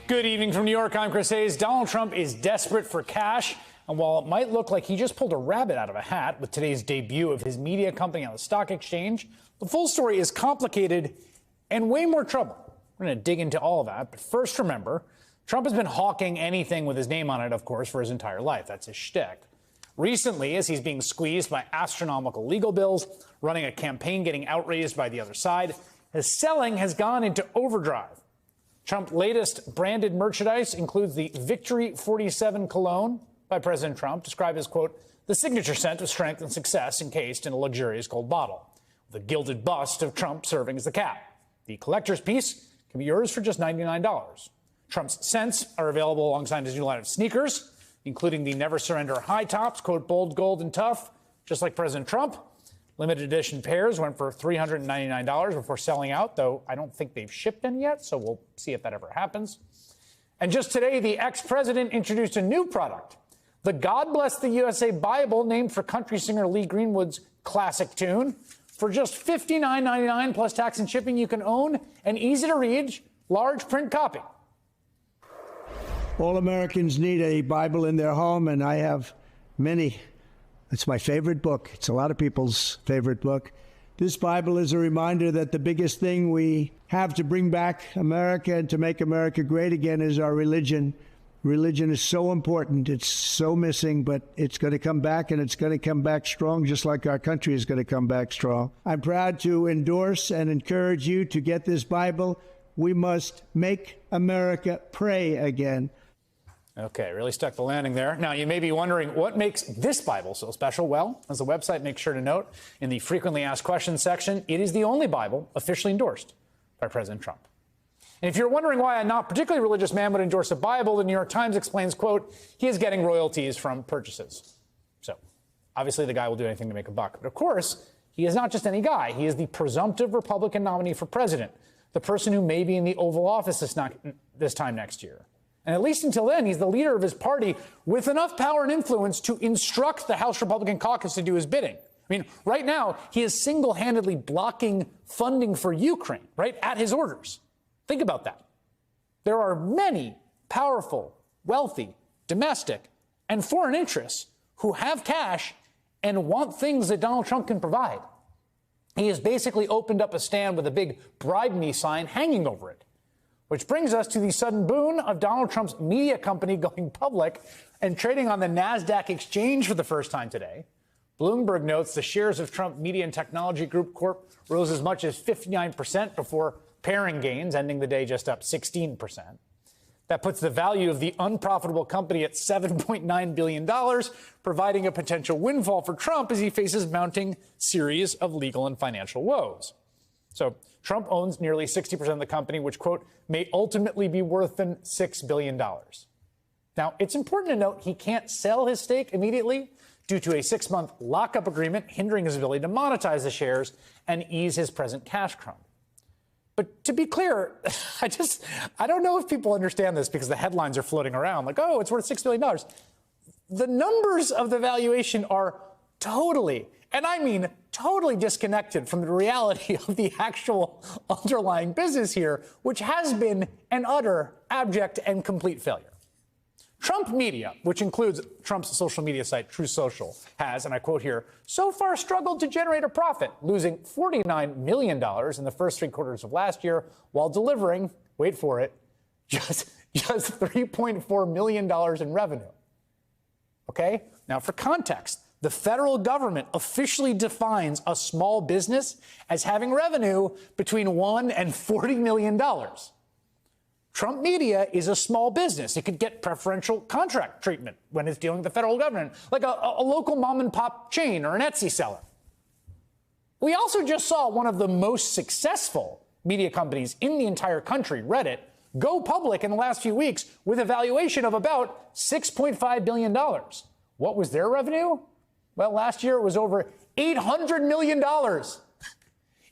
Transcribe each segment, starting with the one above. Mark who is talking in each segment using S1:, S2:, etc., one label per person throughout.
S1: Good evening from New York. I'm Chris Hayes. Donald Trump is desperate for cash. And while it might look like he just pulled a rabbit out of a hat with today's debut of his media company on the stock exchange, the full story is complicated and way more trouble. We're going to dig into all of that. But first, remember, Trump has been hawking anything with his name on it, of course, for his entire life. That's his shtick. Recently, as he's being squeezed by astronomical legal bills, running a campaign getting outraised by the other side, his selling has gone into overdrive. Trump's latest branded merchandise includes the Victory 47 cologne by President Trump, described as, quote, the signature scent of strength and success encased in a luxurious gold bottle, with a gilded bust of Trump serving as the cap. The collector's piece can be yours for just $99. Trump's scents are available alongside his new line of sneakers, including the Never Surrender high tops, quote, bold, gold, and tough, just like President Trump. Limited edition pairs went for $399 before selling out, though I don't think they've shipped any yet, so we'll see if that ever happens. And just today, the ex-president introduced a new product, the God Bless the USA Bible, named for country singer Lee Greenwood's classic tune. For just $59.99 plus tax and shipping, you can own an easy-to-read, large print copy.
S2: All Americans need a Bible in their home, and I have many. It's my favorite book. It's a lot of people's favorite book. This Bible is a reminder that the biggest thing we have to bring back America and to make America great again is our religion. Religion is so important. It's so missing, but it's going to come back, and it's going to come back strong, just like our country is going to come back strong. I'm proud to endorse and encourage you to get this Bible. We must make America pray again.
S1: Okay, really stuck the landing there. Now, you may be wondering what makes this Bible so special. Well, as the website makes sure to note in the frequently asked questions section, it is the only Bible officially endorsed by President Trump. And if you're wondering why a not particularly religious man would endorse a Bible, the New York Times explains, quote, he is getting royalties from purchases. So, obviously, the guy will do anything to make a buck. But of course, he is not just any guy. He is the presumptive Republican nominee for president, the person who may be in the Oval Office this time next year. And at least until then, he's the leader of his party with enough power and influence to instruct the House Republican caucus to do his bidding. I mean, right now, he is single-handedly blocking funding for Ukraine, right, at his orders. Think about that. There are many powerful, wealthy, domestic, and foreign interests who have cash and want things that Donald Trump can provide. He has basically opened up a stand with a big bribe me sign hanging over it. Which brings us to the sudden boon of Donald Trump's media company going public and trading on the NASDAQ exchange for the first time today. Bloomberg notes the shares of Trump Media and Technology Group Corp rose as much as 59% before pairing gains, ending the day just up 16%. That puts the value of the unprofitable company at $7.9 billion, providing a potential windfall for Trump as he faces mounting series of legal and financial woes. So Trump owns nearly 60% of the company, which, quote, may ultimately be worth than $6 billion. Now, it's important to note he can't sell his stake immediately due to a 6-month lockup agreement hindering his ability to monetize the shares and ease his present cash crunch. But to be clear, I don't know if people understand this because the headlines are floating around like, oh, it's worth $6 billion. The numbers of the valuation are totally, and I mean totally disconnected from the reality of the actual underlying business here, which has been an utter, abject, and complete failure. Trump Media, which includes Trump's social media site, Truth Social, has, and I quote here, so far struggled to generate a profit, losing $49 million in the first 3 quarters of last year while delivering, wait for it, just $3.4 million in revenue. Okay? Now, for context, the federal government officially defines a small business as having revenue between $1 and $40 million. Trump Media is a small business. It could get preferential contract treatment when it's dealing with the federal government, like a local mom-and-pop chain or an Etsy seller. We also just saw one of the most successful media companies in the entire country, Reddit, go public in the last few weeks with a valuation of about $6.5 billion. What was their revenue? Well, last year it was over $800 million.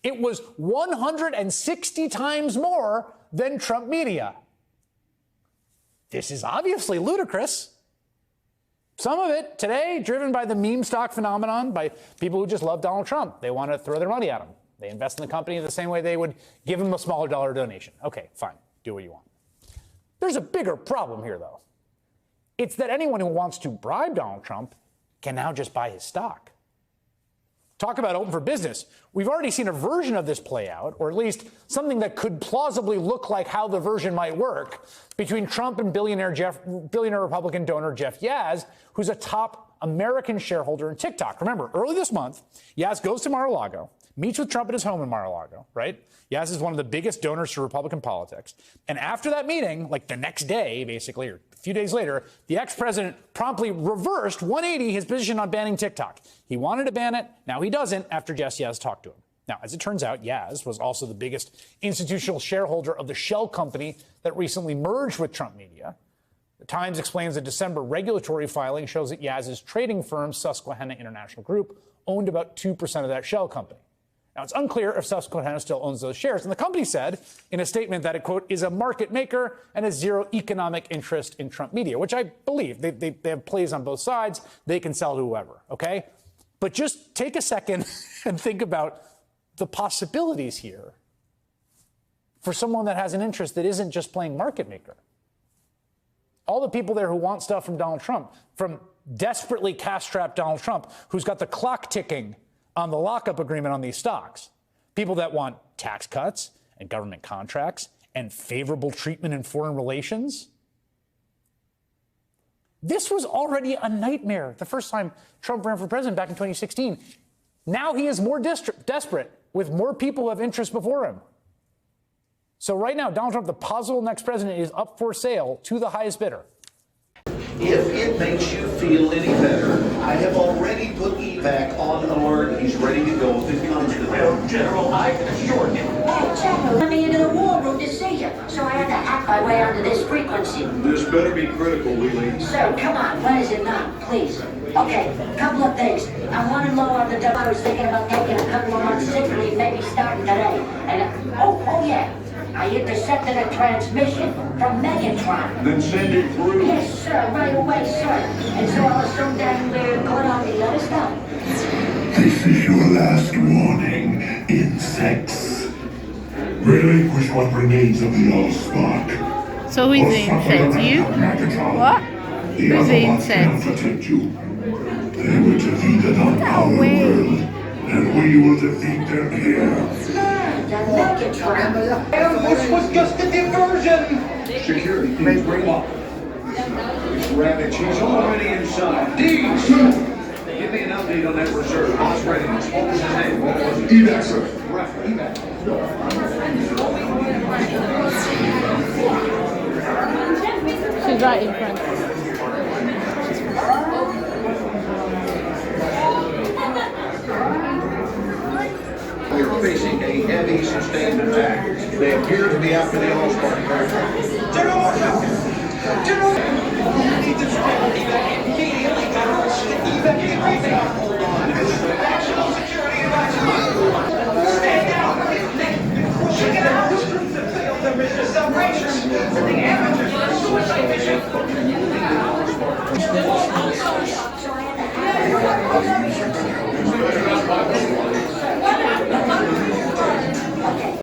S1: It was 160 times more than Trump Media. This is obviously ludicrous. Some of it today driven by the meme stock phenomenon, by people who just love Donald Trump. They want to throw their money at him. They invest in the company the same way they would give him a smaller dollar donation. Okay, fine. Do what you want. There's a bigger problem here, though. It's that anyone who wants to bribe Donald Trump can now just buy his stock. Talk about open for business. We've already seen a version of this play out, or at least something that could plausibly look like how the version might work between Trump and billionaire Republican donor Jeff Yazd, who's a top American shareholder in TikTok. Remember, early this month, Yazd goes to Mar-a-Lago, meets with Trump at his home in Mar-a-Lago, right? Yazd is one of the biggest donors to Republican politics. And after that meeting, like the next day, basically, or a few days later, the ex-president promptly reversed 180 his position on banning TikTok. He wanted to ban it. Now he doesn't after Jess Yazd talked to him. Now, as it turns out, Yazd was also the biggest institutional shareholder of the shell company that recently merged with Trump Media. The Times explains a December regulatory filing shows that Yazd's trading firm, Susquehanna International Group, owned about 2% of that shell company. Now, it's unclear if Susquehanna still owns those shares. And the company said in a statement that it, quote, is a market maker and has zero economic interest in Trump Media, which I believe. They have plays on both sides. They can sell to whoever, okay? But just take a second and think about the possibilities here for someone that has an interest that isn't just playing market maker. All the people there who want stuff from Donald Trump, from desperately cash-strapped Donald Trump, who's got the clock ticking on the lockup agreement on these stocks. People that want tax cuts and government contracts and favorable treatment in foreign relations. This was already a nightmare the first time Trump ran for president back in 2016. Now he is more desperate with more people who have interest before him. So right now, Donald Trump, the possible next president, is up for sale to the highest bidder.
S3: If it makes you feel any better, I have already put evac on alert. He's ready to go if it comes to that. General, I can assure you.
S4: Oh, General, let me into the war room to see you, so I had to hack my way onto this frequency.
S3: This better be critical, Wheelie.
S4: Sir, come on, what is it not, please? Okay, couple of things. I'm running low on the dough. I was thinking about taking a couple of months sick leave, maybe starting today. And, oh yeah. I intercepted a transmission from Megatron.
S3: Then send it through.
S4: Yes, sir, right away, sir. And so I was so damn weird going on the other stuff.
S5: This is your last warning, insects. Relinquish what remains of the Allspark.
S6: So who's the insect? You? What? Who's the insect?
S5: Protect you. They were defeated on our world, and we will defeat them here.
S3: This was just a diversion. Security, please bring up. Ravage, he's already inside. Deeds! Give me an update on that reserve. Boss readiness. What was his name? What was it?
S5: Evac, sir.
S3: Evac.
S6: She's right in front.
S3: We're facing a heavy sustained attack. They appear to be after the Allspark territory. General! General!